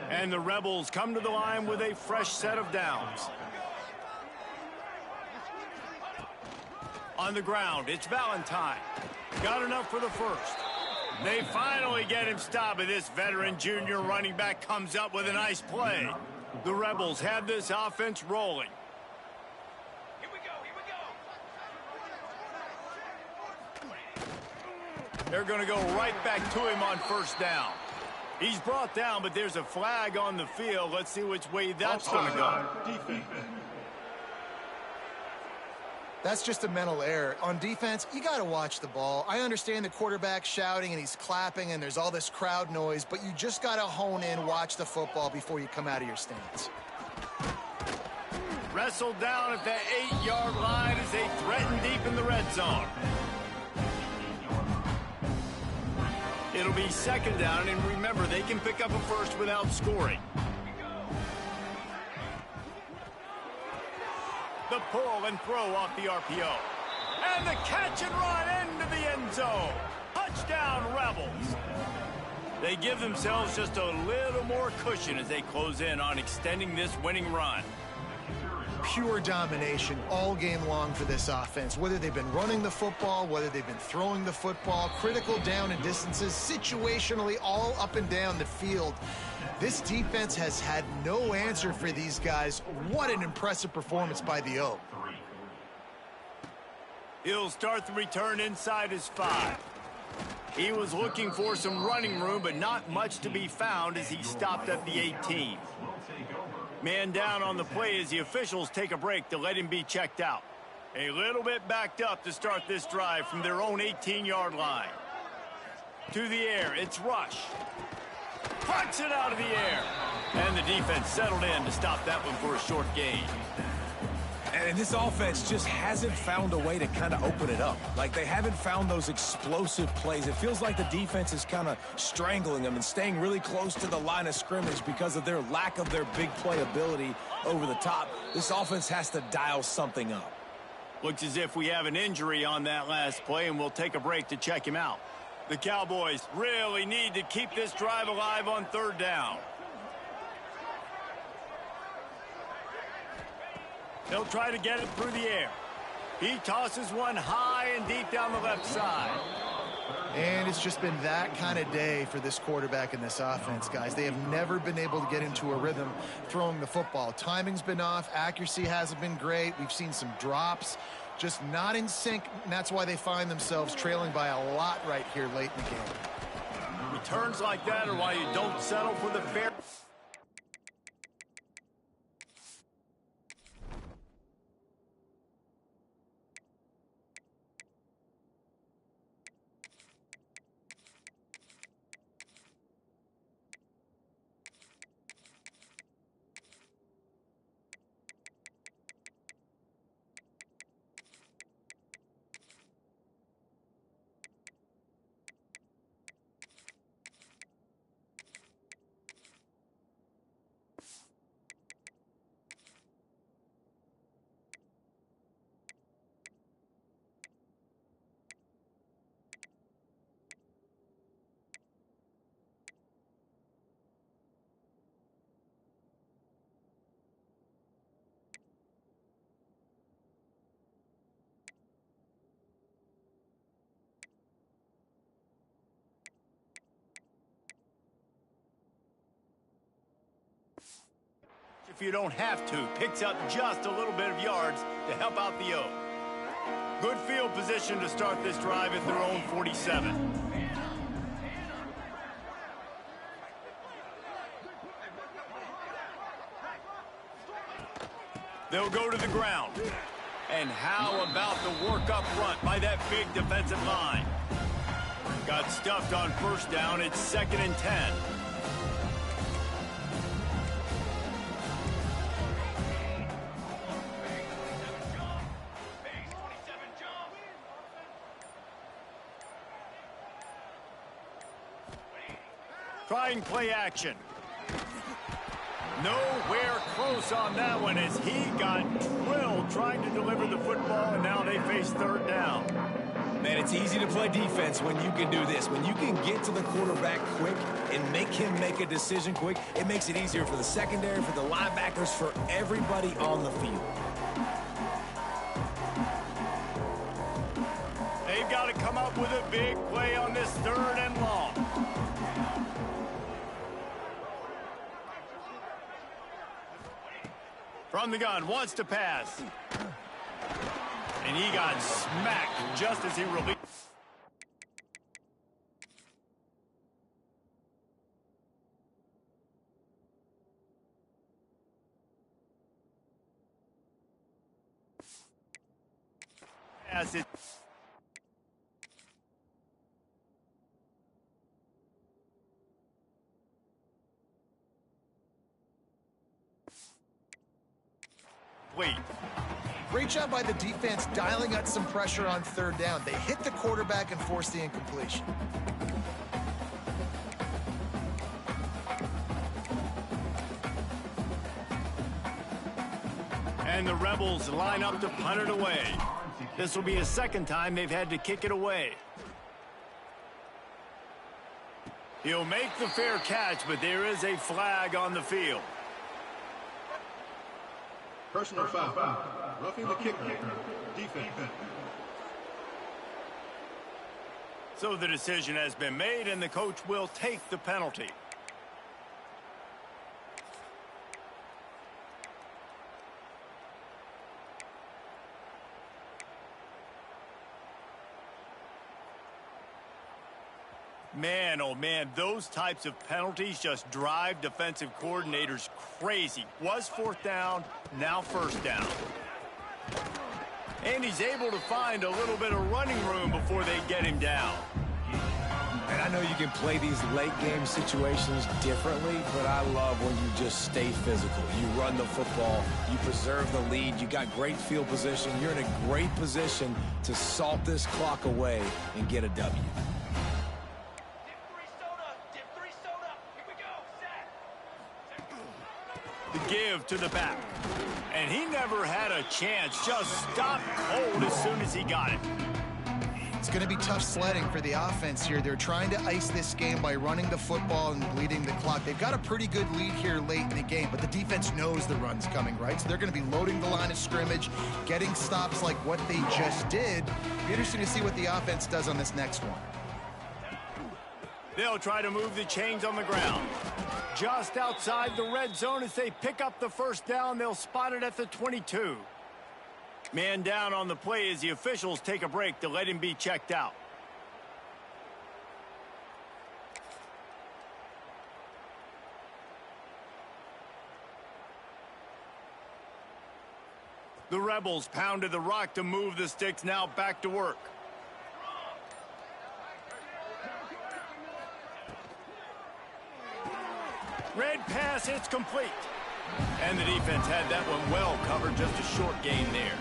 And the Rebels come to the line with a fresh set of downs. On the ground, it's Valentine. Got enough for the 1st. They finally get him stopped, and this veteran junior running back comes up with a nice play. The Rebels have this offense rolling. Here we go. They're going to go right back to him on 1st down. He's brought down, but there's a flag on the field. Let's see which way that's going to go. That's just a mental error. On defense, you got to watch the ball. I understand the quarterback shouting and he's clapping and there's all this crowd noise, but you just got to hone in, watch the football before you come out of your stance. Wrestled down at the 8-yard line as they threaten deep in the red zone. It'll be second down, and remember, they can pick up a first without scoring. The pull and throw off the RPO. And the catch and run into the end zone. Touchdown, Rebels. They give themselves just a little more cushion as they close in on extending this winning run. Pure domination all game long for this offense. Whether they've been running the football, whether they've been throwing the football, critical down and distances, situationally all up and down the field. This defense has had no answer for these guys. What an impressive performance by the O. He'll start the return inside his 5. He was looking for some running room, but not much to be found as he stopped at the 18. Man down on the play as the officials take a break to let him be checked out. A little bit backed up to start this drive from their own 18-yard line. To the air, it's Rush. Punts it out of the air. And the defense settled in to stop that one for a short gain. And this offense just hasn't found a way to kind of open it up. Like, they haven't found those explosive plays. It feels like the defense is kind of strangling them and staying really close to the line of scrimmage because of their lack of their big play ability over the top. This offense has to dial something up. Looks as if we have an injury on that last play, and we'll take a break to check him out. The Cowboys really need to keep this drive alive on third down. They'll try to get it through the air. He tosses one high and deep down the left side. And it's just been that kind of day for this quarterback and this offense, guys. They have never been able to get into a rhythm throwing the football. Timing's been off. Accuracy hasn't been great. We've seen some drops. Just not in sync, and that's why they find themselves trailing by a lot right here late in the game. Returns like that are why you don't settle for the fair. If you don't have to, picks up just a little bit of yards to help out the O. Good field position to start this drive at their own 47. They'll go to the ground. And how about the work up front by that big defensive line? Got stuffed on first down. It's 2nd and 10. Trying play action. Nowhere close on that one as he got drilled trying to deliver the football, and now they face third down. Man, it's easy to play defense when you can do this. When you can get to the quarterback quick and make him make a decision quick, it makes it easier for the secondary, for the linebackers, for everybody on the field. They've got to come up with a big play on this 3rd and long. From the gun, wants to pass. And he got smacked just as he released. pass it. Wait. Great job by the defense dialing up some pressure on third down. They hit the quarterback and forced the incompletion. And the Rebels line up to punt it away. This will be a second time they've had to kick it away. He'll make the fair catch, but there is a flag on the field. Personal foul. Roughing the kicker. Defense. So the decision has been made, and the coach will take the penalty. Man, oh man, those types of penalties just drive defensive coordinators crazy. Was fourth down, now first down. And he's able to find a little bit of running room before they get him down. And I know you can play these late game situations differently, but I love when you just stay physical. You run the football, you preserve the lead, you got great field position. You're in a great position to salt this clock away and get a W. The give to the back. And he never had a chance. Just stopped cold as soon as he got it. It's going to be tough sledding for the offense here. They're trying to ice this game by running the football and bleeding the clock. They've got a pretty good lead here late in the game, but the defense knows the run's coming, right? So they're going to be loading the line of scrimmage, getting stops like what they just did. Be interesting to see what the offense does on this next one. They'll try to move the chains on the ground. Just outside the red zone as they pick up the first down. They'll spot it at the 22. Man down on the play as the officials take a break to let him be checked out. The Rebels pounded the rock to move the sticks, now back to work. Red pass, it's complete. And the defense had that one well covered, just a short gain there.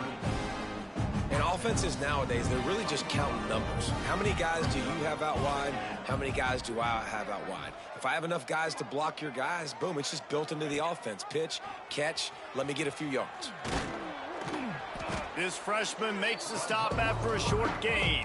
And offenses nowadays, they're really just counting numbers. How many guys do you have out wide? How many guys do I have out wide? If I have enough guys to block your guys, boom, it's just built into the offense. Pitch, catch, let me get a few yards. This freshman makes the stop after a short gain.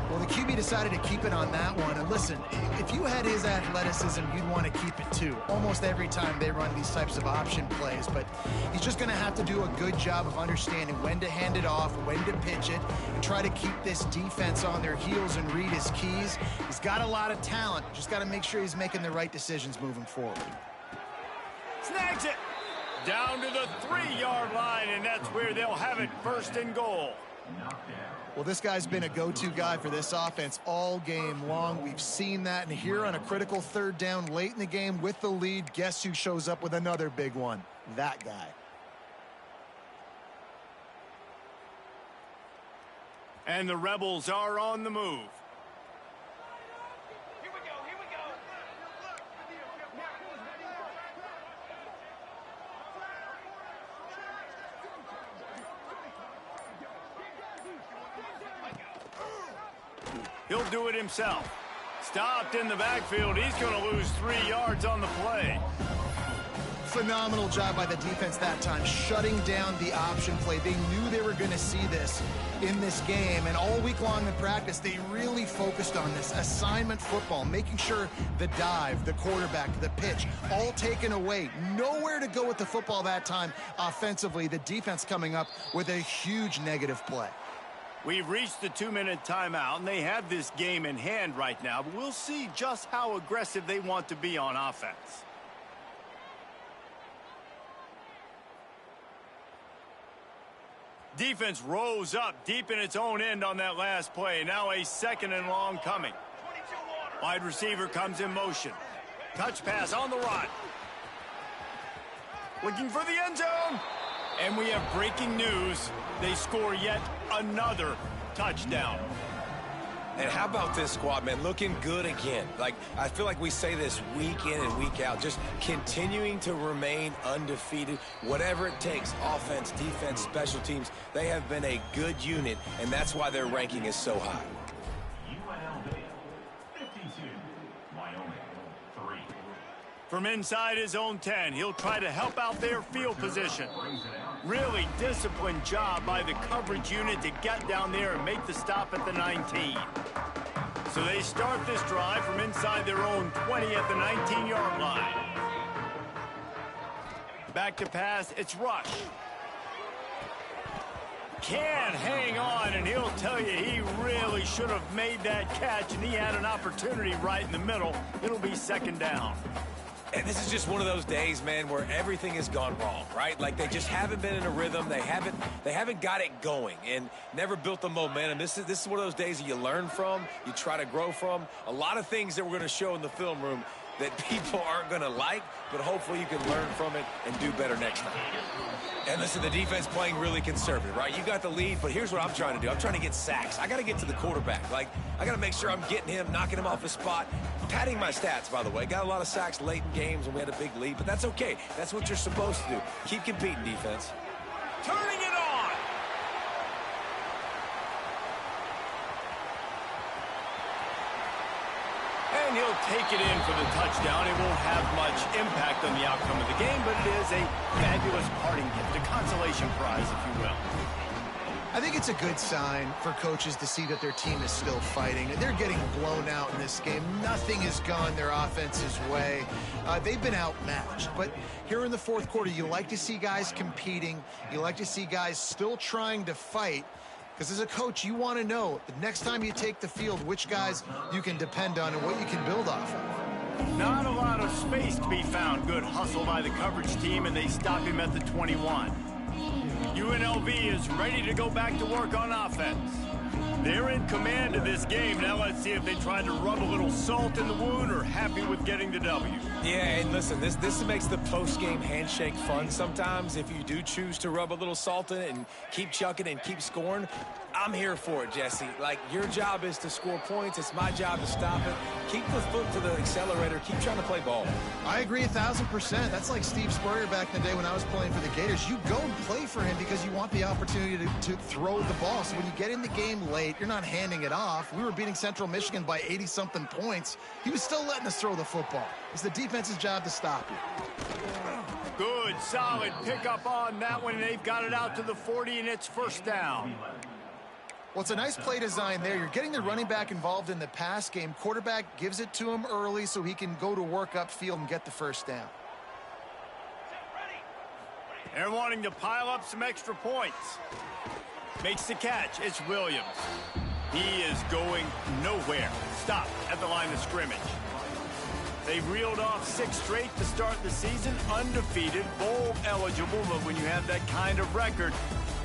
Well, the QB decided to keep it on that one. And listen, if you had his athleticism, you'd want to keep it too. Almost every time they run these types of option plays. But he's just going to have to do a good job of understanding when to hand it off, when to pitch it, and try to keep this defense on their heels and read his keys. He's got a lot of talent. Just got to make sure he's making the right decisions moving forward. Snags it. Down to the 3-yard line, and that's where they'll have it, first and goal. Well, this guy's been a go-to guy for this offense all game long. We've seen that, and here on a critical third down late in the game with the lead, guess who shows up with another big one? That guy. And the Rebels are on the move. Here we go, here we go. He'll do it himself. Stopped in the backfield. He's going to lose 3 yards on the play. Phenomenal job by the defense that time, shutting down the option play. They knew they were going to see this in this game, and all week long in practice, they really focused on this assignment football, making sure the dive, the quarterback, the pitch, all taken away. Nowhere to go with the football that time offensively. The defense coming up with a huge negative play. We've reached the 2-minute timeout, and they have this game in hand right now, but we'll see just how aggressive they want to be on offense. Defense rose up deep in its own end on that last play. Now a second and long coming. Wide receiver comes in motion. Touch pass on the run. Looking for the end zone. And we have breaking news. They score yet another touchdown. And how about this squad, man? Looking good again. Like, I feel like we say this week in and week out, just continuing to remain undefeated, whatever it takes, offense, defense, special teams. They have been a good unit, and that's why their ranking is so high. UNLV 52, Wyoming 3. From inside his own 10, he'll try to help out their field position. Really disciplined job by the coverage unit to get down there and make the stop at the 19. So they start this drive from inside their own 20 at the 19-yard line. Back to pass, it's Rush. Can hang on, and he'll tell you he really should have made that catch, and he had an opportunity right in the middle. It'll be second down. And this is just one of those days, man, where everything has gone wrong, right? Like they just haven't been in a rhythm. They haven't got it going and never built the momentum. This is one of those days that you learn from, you try to grow from. A lot of things that we're going to show in the film room that people aren't going to like, but hopefully you can learn from it and do better next time. And listen, the defense playing really conservative, right? You got the lead, but here's what I'm trying to do. I'm trying to get sacks. I got to get to the quarterback. Like, I got to make sure I'm getting him, knocking him off his spot. Padding my stats, by the way. Got a lot of sacks late in games when we had a big lead, but that's okay. That's what you're supposed to do. Keep competing, defense. Turning it on. And he'll take it in for the touchdown. It won't have much impact on the outcome of the game, but it is a fabulous parting gift, a consolation prize, if you will. I think it's a good sign for coaches to see that their team is still fighting. They're getting blown out in this game. Nothing has gone their offense's way. They've been outmatched. But here in the fourth quarter, you like to see guys competing. You like to see guys still trying to fight. Because as a coach, you want to know the next time you take the field, which guys you can depend on and what you can build off of. Not a lot of space to be found. Good hustle by the coverage team, and they stop him at the 21. UNLV is ready to go back to work on offense. They're in command of this game. Now let's see if they try to rub a little salt in the wound or happy with getting the W. Yeah, and listen, this makes the post-game handshake fun sometimes. If you do choose to rub a little salt in it and keep chucking and keep scoring, I'm here for it, Jesse. Like, your job is to score points. It's my job to stop it. Keep the foot to the accelerator. Keep trying to play ball. I agree 1,000%. That's like Steve Spurrier back in the day when I was playing for the Gators. You go and play for him because you want the opportunity to throw the ball. So when you get in the game late, you're not handing it off. We were beating Central Michigan by 80-something points. He was still letting us throw the football. It's the defense's job to stop you. Good, solid pickup on that one. They've got it out to the 40, and it's first down. Well, it's a nice play design there. You're getting the running back involved in the pass game. Quarterback gives it to him early so he can go to work upfield and get the first down. They're wanting to pile up some extra points. Makes the catch. It's Williams. He is going nowhere. Stop at the line of scrimmage. They've reeled off 6 straight to start the season, undefeated, bowl eligible, but when you have that kind of record,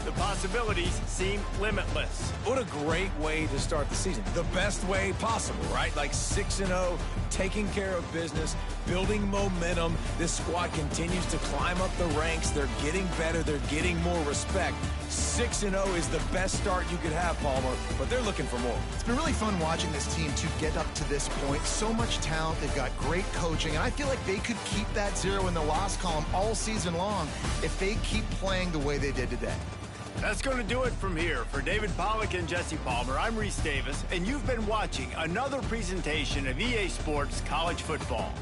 the possibilities seem limitless. What a great way to start the season. The best way possible, right? Like 6-0, taking care of business, building momentum. This squad continues to climb up the ranks. They're getting better. They're getting more respect. 6-0 is the best start you could have, Palmer, but they're looking for more. It's been really fun watching this team to get up to this point. So much talent. They've got great coaching, and I feel like they could keep that 0 in the loss column all season long if they keep playing the way they did today. That's going to do it from here. For David Pollack and Jesse Palmer, I'm Reese Davis, and you've been watching another presentation of EA Sports College Football.